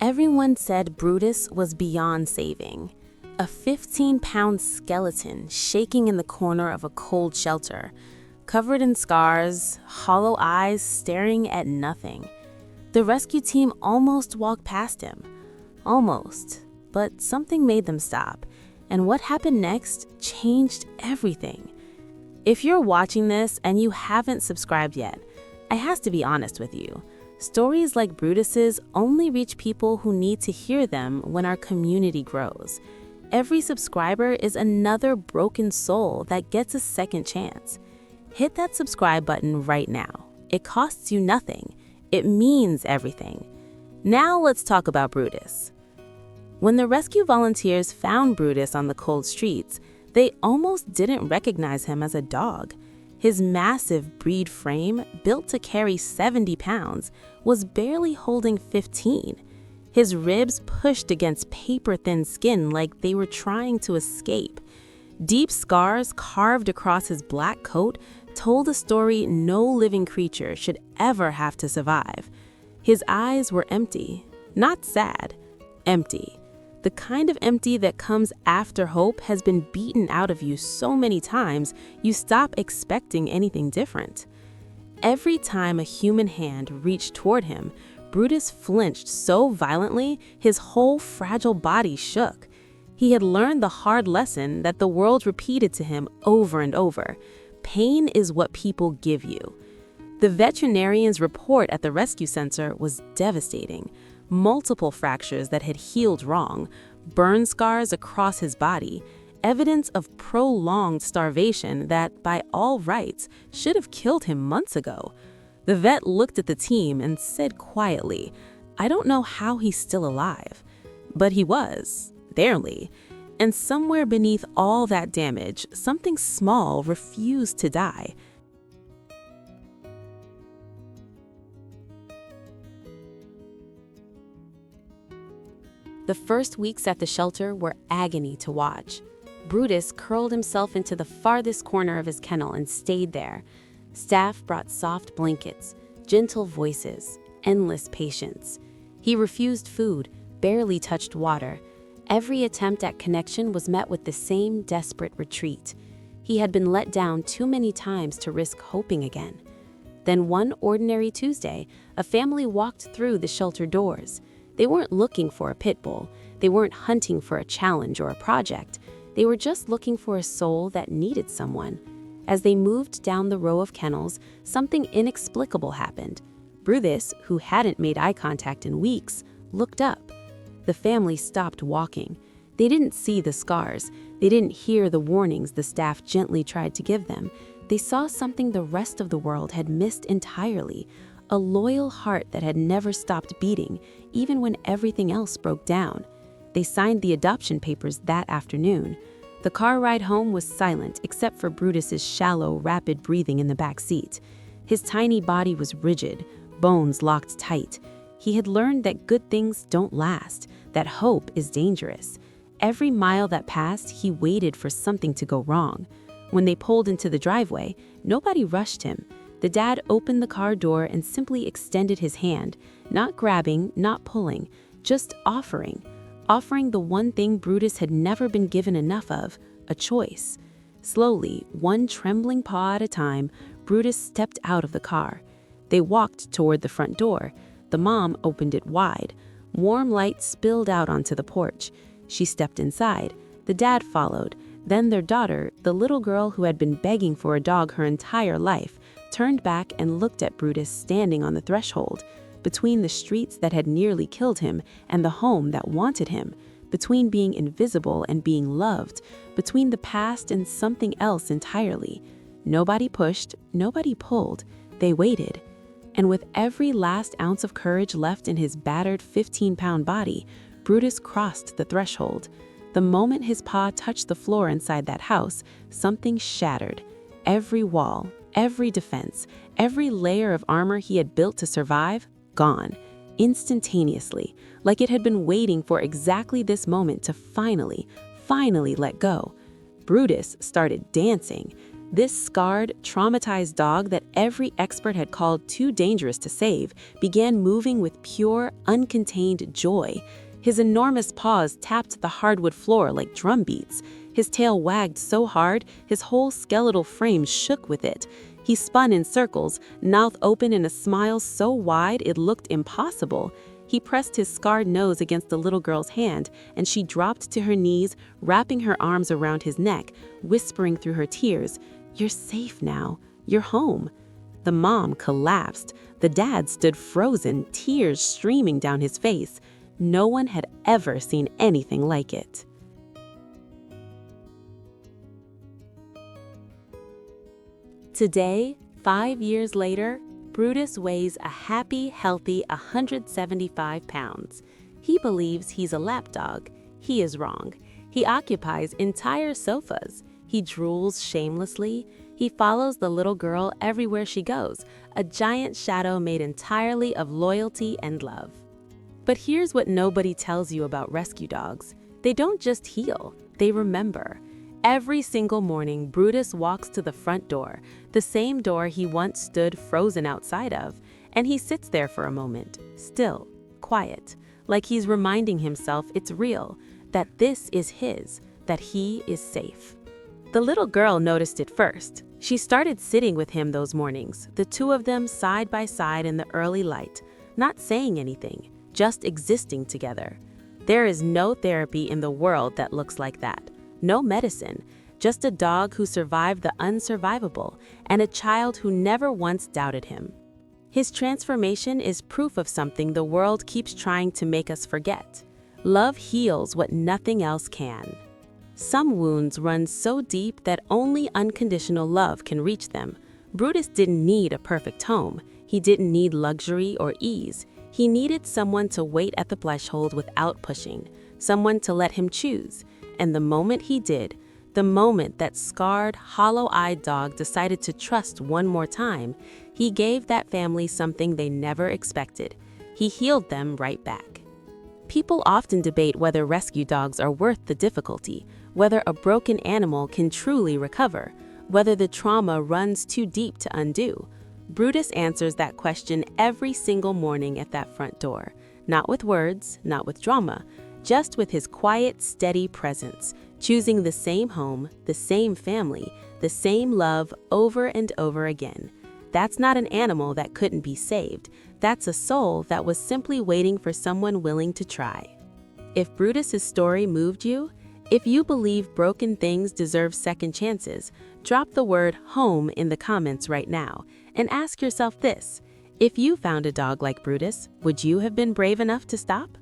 Everyone said Brutus was beyond saving. A 15-pound skeleton shaking in the corner of a cold shelter, covered in scars, hollow eyes staring at nothing. The rescue team almost walked past him. Almost. But something made them stop, and what happened next changed everything. If you're watching this and you haven't subscribed yet, I have to be honest with you. Stories like Brutus's only reach people who need to hear them when our community grows. Every subscriber is another broken soul that gets a second chance. Hit that subscribe button right now. It costs you nothing. It means everything. Now let's talk about Brutus. When the rescue volunteers found Brutus on the cold streets, they almost didn't recognize him as a dog. His massive breed frame, built to carry 70 pounds, was barely holding 15. His ribs pushed against paper-thin skin like they were trying to escape. Deep scars carved across his black coat told a story no living creature should ever have to survive. His eyes were empty, not sad, empty. The kind of empty that comes after hope has been beaten out of you so many times, you stop expecting anything different. Every time a human hand reached toward him, Brutus flinched so violently his whole fragile body shook. He had learned the hard lesson that the world repeated to him over and over. Pain is what people give you. The veterinarian's report at the rescue center was devastating. Multiple fractures that had healed wrong, burn scars across his body, evidence of prolonged starvation that, by all rights, should have killed him months ago. The vet looked at the team and said quietly, "I don't know how he's still alive." But he was, barely. And somewhere beneath all that damage, something small refused to die. The first weeks at the shelter were agony to watch. Brutus curled himself into the farthest corner of his kennel and stayed there. Staff brought soft blankets, gentle voices, endless patience. He refused food, barely touched water. Every attempt at connection was met with the same desperate retreat. He had been let down too many times to risk hoping again. Then one ordinary Tuesday, a family walked through the shelter doors. They weren't looking for a Pitbull. They weren't hunting for a challenge or a project. They were just looking for a soul that needed someone. As they moved down the row of kennels, something inexplicable happened. Brutus, who hadn't made eye contact in weeks, looked up. The family stopped walking. They didn't see the scars. They didn't hear the warnings the staff gently tried to give them. They saw something the rest of the world had missed entirely. A loyal heart that had never stopped beating, even when everything else broke down. They signed the adoption papers that afternoon. The car ride home was silent except for Brutus's shallow, rapid breathing in the back seat. His tiny body was rigid, bones locked tight. He had learned that good things don't last, that hope is dangerous. Every mile that passed, he waited for something to go wrong. When they pulled into the driveway, nobody rushed him. The dad opened the car door and simply extended his hand, not grabbing, not pulling, just offering the one thing Brutus had never been given enough of, a choice. Slowly, one trembling paw at a time, Brutus stepped out of the car. They walked toward the front door. The mom opened it wide. Warm light spilled out onto the porch. She stepped inside. The dad followed. Then their daughter, the little girl who had been begging for a dog her entire life, turned back and looked at Brutus standing on the threshold, between the streets that had nearly killed him and the home that wanted him, between being invisible and being loved, between the past and something else entirely. Nobody pushed, nobody pulled. They waited. And with every last ounce of courage left in his battered 15-pound body, Brutus crossed the threshold. The moment his paw touched the floor inside that house, something shattered. Every wall, every defense, every layer of armor he had built to survive, gone, instantaneously, like it had been waiting for exactly this moment to finally let go. Brutus started dancing. This scarred, traumatized dog that every expert had called too dangerous to save began moving with pure, uncontained joy. His enormous paws tapped the hardwood floor like drum beats. His tail wagged so hard, his whole skeletal frame shook with it. He spun in circles, mouth open in a smile so wide it looked impossible. He pressed his scarred nose against the little girl's hand, and she dropped to her knees, wrapping her arms around his neck, whispering through her tears, "You're safe now. You're home." The mom collapsed. The dad stood frozen, tears streaming down his face. No one had ever seen anything like it. Today, 5 years later, Brutus weighs a happy, healthy 175 pounds. He believes he's a lapdog. He is wrong. He occupies entire sofas. He drools shamelessly. He follows the little girl everywhere she goes, a giant shadow made entirely of loyalty and love. But here's what nobody tells you about rescue dogs. They don't just heal, they remember. Every single morning, Brutus walks to the front door, the same door he once stood frozen outside of, and he sits there for a moment, still, quiet, like he's reminding himself it's real, that this is his, that he is safe. The little girl noticed it first. She started sitting with him those mornings, the two of them side by side in the early light, not saying anything, just existing together. There is no therapy in the world that looks like that. No medicine, just a dog who survived the unsurvivable and a child who never once doubted him. His transformation is proof of something the world keeps trying to make us forget. Love heals what nothing else can. Some wounds run so deep that only unconditional love can reach them. Brutus didn't need a perfect home. He didn't need luxury or ease. He needed someone to wait at the threshold without pushing, someone to let him choose. And the moment he did, the moment that scarred, hollow-eyed dog decided to trust one more time, he gave that family something they never expected. He healed them right back. People often debate whether rescue dogs are worth the difficulty, whether a broken animal can truly recover, whether the trauma runs too deep to undo. Brutus answers that question every single morning at that front door, not with words, not with drama, just with his quiet, steady presence, choosing the same home, the same family, the same love over and over again. That's not an animal that couldn't be saved. That's a soul that was simply waiting for someone willing to try. If Brutus's story moved you, if you believe broken things deserve second chances, drop the word home in the comments right now and ask yourself this: if you found a dog like Brutus, would you have been brave enough to stop?